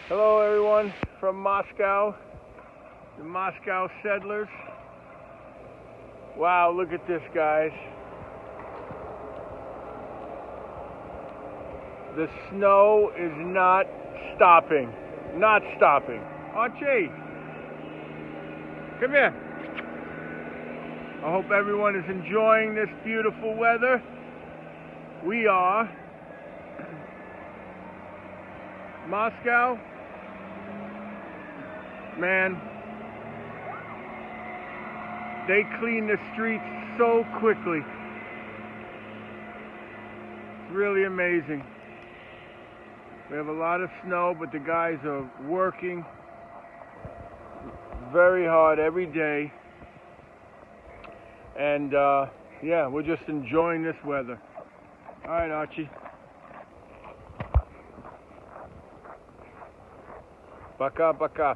Hello everyone from Moscow, the Moscow settlers. Wow, look at this, guys. The snow is not stopping. Not stopping. Archie, come here. I hope everyone is enjoying this beautiful weather. We are. Moscow, man, they clean the streets so quickly. It's really amazing. We have a lot of snow, but the guys are working very hard every day. And yeah, we're just enjoying this weather. All right, Archie. Пока-пока.